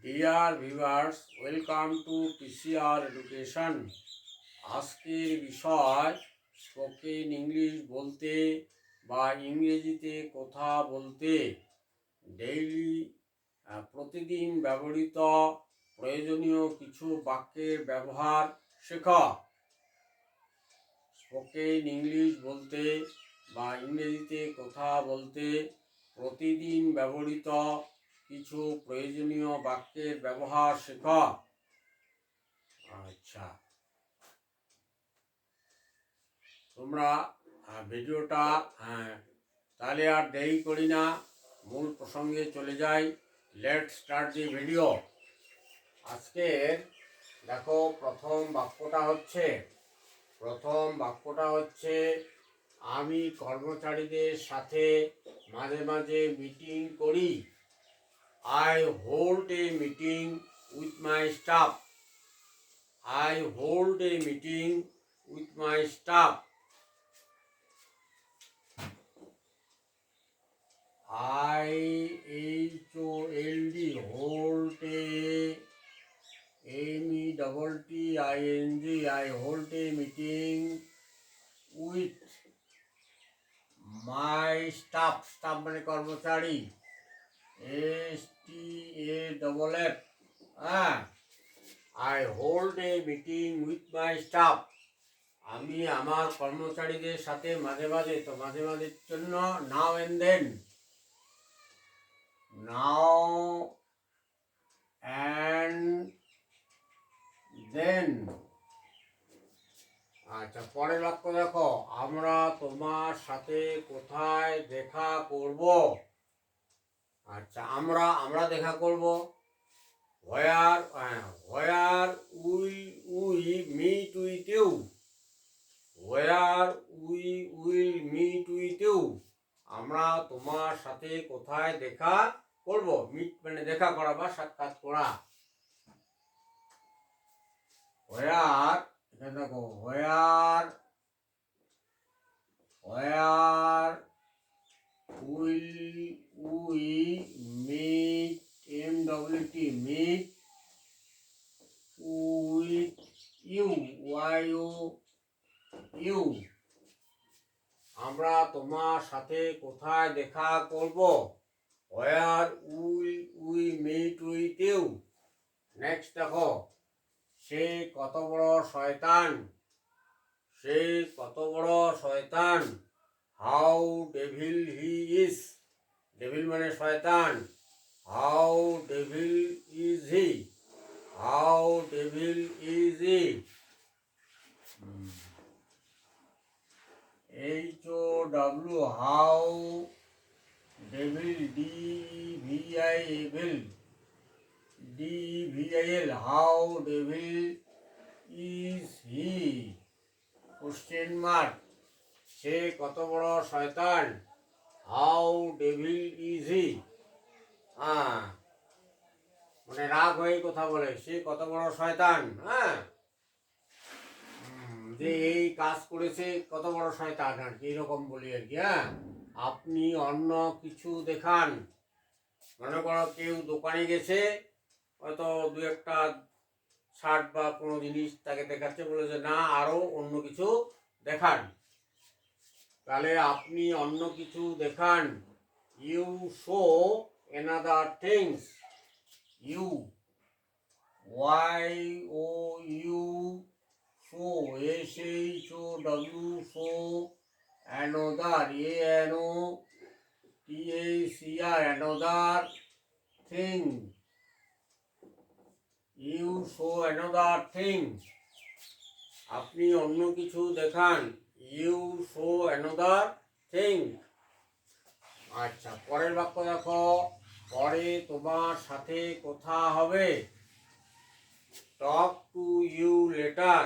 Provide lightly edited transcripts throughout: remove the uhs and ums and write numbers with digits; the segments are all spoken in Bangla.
Dear viewers, welcome to PCR education. আজকের বিষয় স্পোকেন ইংলিশ বলতে বা ইংরেজিতে কথা বলতে ডেইলি প্রতিদিন ব্যবহৃত প্রয়োজনীয় কিছু বাক্যের ব্যবহার শেখা। স্পোকেন ইংলিশ বলতে বা ইংরেজিতে কথা বলতে প্রতিদিন ব্যবহৃত কিছু প্রয়োজনীয় বাক্যের ব্যবহার শেখা। আচ্ছা, তোমরা ভিডিওটা তাহলে আর দেরি করি না, মূল প্রসঙ্গে চলে যাই। Let's start the video. আজকের দেখো, প্রথম বাক্যটা হচ্ছে আমি কর্মচারীদের সাথে মাঝে মাঝে মিটিং করি। I hold a meeting with my staff. I hold a meeting with my staff. I-H-O-L-D, hold a M-E-T-T-I-N-G. I hold a meeting with my staff. Staff মানে কর্মচারী, S-T-A-F-F. I hold a meeting with my staff. আমি আমার কর্মচারীদের সাথে মাঝে মাঝে, তো মাঝে মাঝের জন্য now and then, আচ্ছা, পরের বাক্য দেখো, আমরা তোমার সাথে কোথায় দেখা করব। আচ্ছা, আমরা দেখা করব। where will we meet with you? Where we will meet with you? আমরা তোমার সাথে কোথায় দেখা করব। মিট মানে দেখা করা বা সাক্ষাৎ করা। where, এখানে দেখো, where will we meet, MWT, meet with you, you. আমরা তোমার সাথে কোথায় দেখা করব। where will we meet with you? Next দেখো, সে কত বড় শয়তান, how devil he is. Devil মানে শয়তান, how devil is he. H-O-W, how devil, D-E-V-I-L, how devil is he. Question mark, সে কত বড় শয়তান, how devil is he. মানে রাগ হয়ে কথা বলে, সে কত বড় শয়তান, যে এই কাজ করেছে কত বড় শয়তান আর কি, এরকম বলি আর কি। আপনি অন্য কিছু দেখান। মনে করো কেউ দোকানে গেছে, হয়তো দু একটা শার্ট বা কোনো জিনিস তাকে দেখাচ্ছে, বলে যে না আরো অন্য কিছু দেখান। তাহলে আপনি অন্য কিছু দেখান। You show another things. You, Y-O-U, show, S-H-O-W, show, another, A-N-O-T-H-E-R, another thing. You show another thing. আপনি অন্য কিছু দেখান। You show another thing. আচ্ছা, পরের বাক্য দেখো, পরে তোমার সাথে কথা হবে। Talk to you later.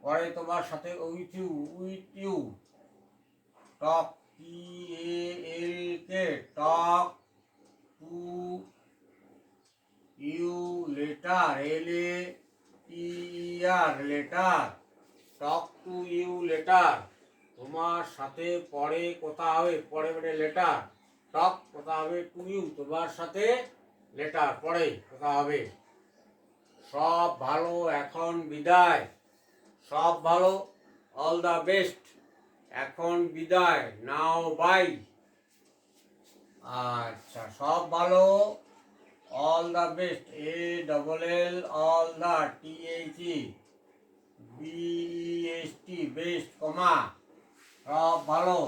পরে তোমার সাথে, with you. Talk, T-A-L-K, talk to you later, L-A-T-E-R, later. Talk to you later. তোমার সাথে পরে কথা হবে, পরে মানে লেটার, টক কথা হবে টু ইউ, তোমার সাথে লেটার পরে কথা হবে। সব ভালো, এখন বিদায়। সব ভালো, অল দ্য বেস্ট, এখন বিদায়, নাও বাই। আচ্ছা, সব ভালো, all the best, A double L, all the, T H E B S T, best, comma, সব ভালো,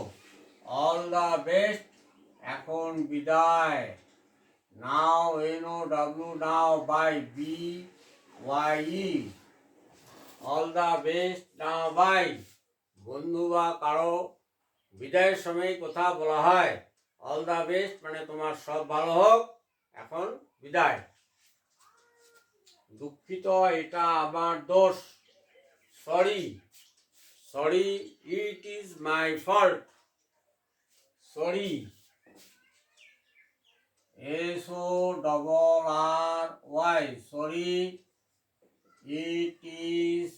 অল দ্য বেস্ট, এখন বিদায়, now, N O W, now, bye, B Y E, all the best, now bye. বন্ধু বা কারো বিদায়ের সময় কথা বলা হয় অল দ্য বেস্ট, মানে তোমার সব ভালো হোক, এখন বিদায়। দুঃখিত, এটা আমার দোষ, sorry, sorry, it is my fault, sorry, S O double R Y, sorry, it is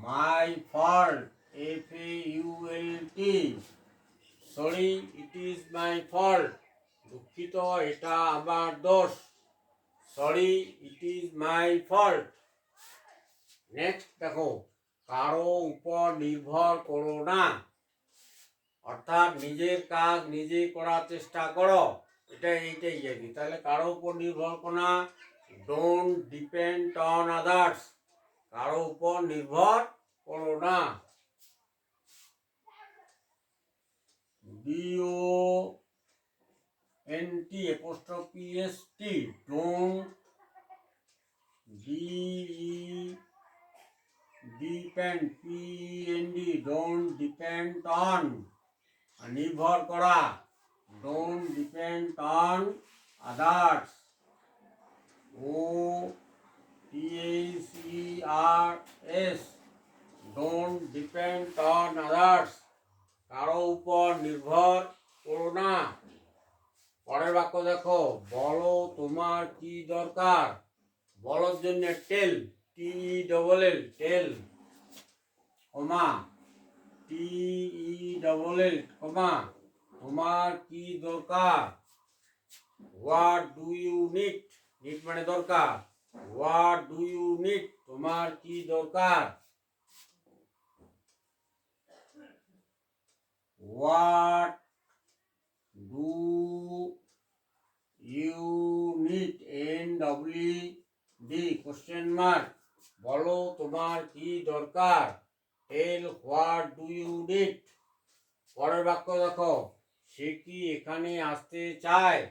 my fault, F A U L T, sorry, it is my fault, দুঃখিত, এটা আমার দোষ, sorry, it is my fault. Next দেখো, কারো উপর নির্ভর করো না, অর্থাৎ নিজের কাজ নিজে করার চেষ্টা করো, এইটাই আর কি। তাহলে কারো উপর নির্ভর করো না, ডোন্ট ডিপেন্ড অন আদার্স, কারো উপর নির্ভর করো না। DONT apostrophe ST, don't depend, PEND, don't depend on, নির্ভর করা, don't depend on others, OTHERS, don't depend on others, কারো উপর নির্ভর করো না। পরের বাক্য দেখো, বলো তোমার কি দরকার, বলার জন্য টেল, টি ডবল এল, টেল, কমা, টি ডবল এল, কমা, তোমার কি দরকার, what do you need, need মানে দরকার, হোয়াট ডু ইউ নিড, তোমার কি দরকার, what do you need, NWD, question mark, বলো তোমার কি দরকার, tell what do you need. পরের বাক্য দেখো, সে কি এখানে আসতে চায়,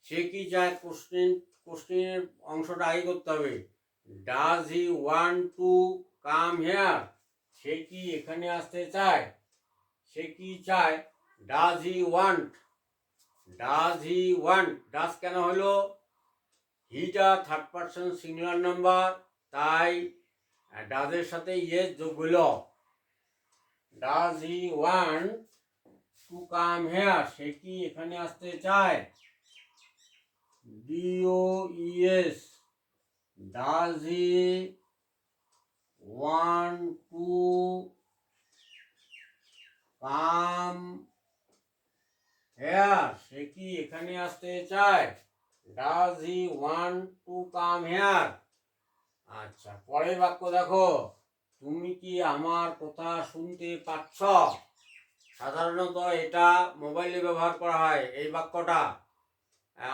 সে কি চায়, কোশ্চেনের অংশটা আগে করতে হবে। Does he want to come here, সে কি এখানে আসতে চায়, সে কি চায়, does he want, does he want, does কেন হলো, হিটা থার্ড পারসন সিঙ্গুলার নাম্বার, তাই ডাজের সাথে ইয়েস যোগ হইল। Does he want to come here, সে কি এখানে আসতে চায়, DOES, does he want to come here, সে কি এখানে আসতে চায়, does he want to come here. আচ্ছা, পরের বাক্য দেখো, তুমি কি আমার কথা শুনতে পাচ্ছ, সাধারণত এটা মোবাইলে ব্যবহার করা হয় এই বাক্যটা।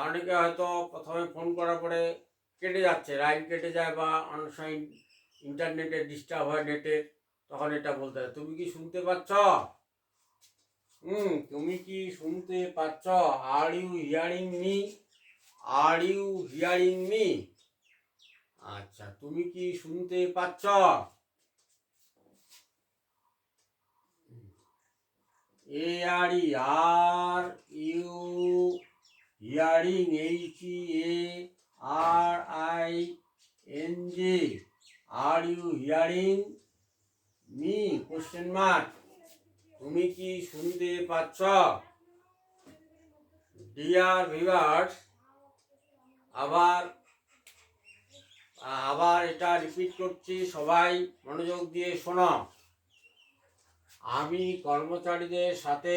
অনেকে হয়তো প্রথমে ফোন করার পরে কেটে যাচ্ছে, লাইন কেটে যায়, বা অনেক সময় ইন্টারনেটে ডিস্টার্ব হয়, নেটের, তখন এটা বলতে হয়, তুমি কি শুনতে পাচ্ছ, তুমি কি শুনতে পাচ্ছ, are you hearing me, are you hearing me. আচ্ছা, তুমি কি শুনতে পাচ্ছ, ARE, are you hearing, HEARING, are you hearing me, question mark, তুমি কি শুনতে পাচ্ছ। ডিয়ার ভিউয়ার্স, আবার এটা রিপিট করছি, সবাই মনোযোগ দিয়ে শোনো। আমি কর্মচারীদের সাথে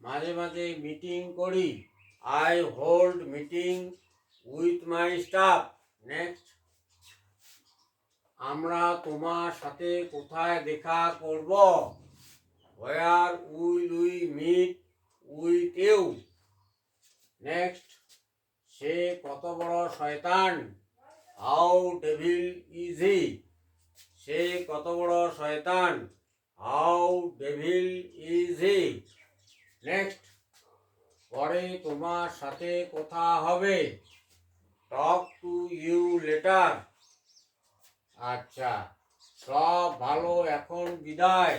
মাঝে মাঝে মিটিং করি। I hold meeting with my staff. Next, আমরা তোমার সাথে কোথায় দেখা করব? Where will we meet with you? Next, সে কত বড় শয়তান? How devil is he? সে কত বড় শয়তান? How devil is he? Next, পরে তোমার সাথে কথা হবে। Talk to you later. আচ্ছা, সব ভালো, এখন বিদায়।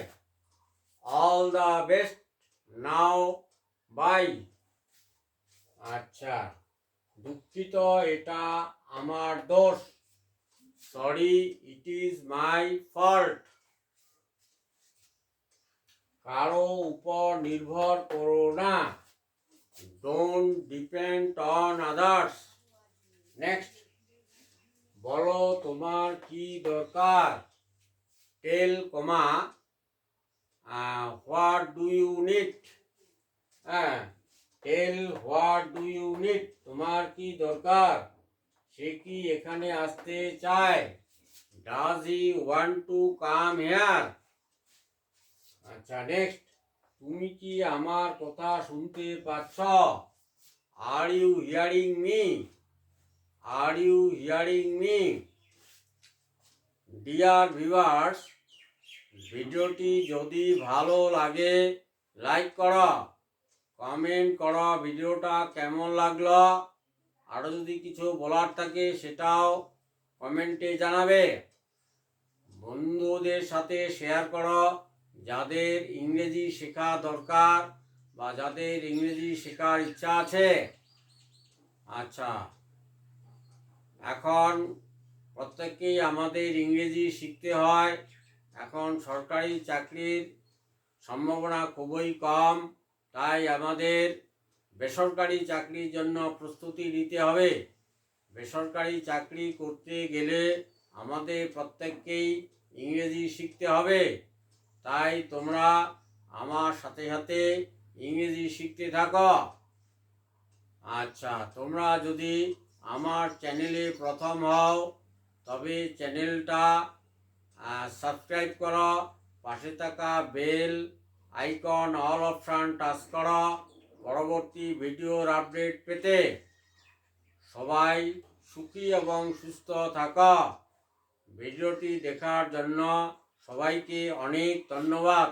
All the best now, bye. আচ্ছা, দুঃখিত, এটা আমার দোষ। Sorry, it is my fault. কারো উপর নির্ভর করো না। Don't depend on others. Next, বলো তোমার কি দরকার? Tell, what do you need? হ্যাঁ, tell what do you need, তোমার কি দরকার? সে কি এখানে আসতে চায়? Does he want to come here? আচ্ছা, নেক্সট, তুমি কি আমার কথা শুনতে পাচ্ছ? Are you hearing me? Are you hearing me? Dear viewers, ভিডিওটি যদি ভালো লাগে লাইক করো, কমেন্ট করো ভিডিওটা কেমন লাগলো। আরও যদি কিছু বলার থাকে সেটাও কমেন্টে জানাবে। বন্ধুদের সাথে শেয়ার করো, যাদের ইংরেজি শেখা দরকার বা যাদের ইংরেজি শেখার ইচ্ছা আছে। আচ্ছা, এখন প্রত্যেককেই আমাদের ইংরেজি শিখতে হয়। এখন সরকারি চাকরির সম্ভাবনা খুবই কম, তাই আমাদের বেসরকারি চাকরির জন্য প্রস্তুতি নিতে হবে। বেসরকারি চাকরি করতে গেলে আমাদের প্রত্যেককেই ইংরেজি শিখতে হবে। তাই তোমরা আমার সাথে সাথে ইংরেজি শিখতে থাকো। আচ্ছা, তোমরা যদি আমার চ্যানেলে প্রথম হও তবে চ্যানেলটা সাবস্ক্রাইব করো, পাশে থাকা bell icon all option touch করো পরবর্তী ভিডিওর আপডেট পেতে। সবাই সুখী এবং সুস্থ থাকো। ভিডিওটি দেখার জন্য সবাইকে অনেক ধন্যবাদ।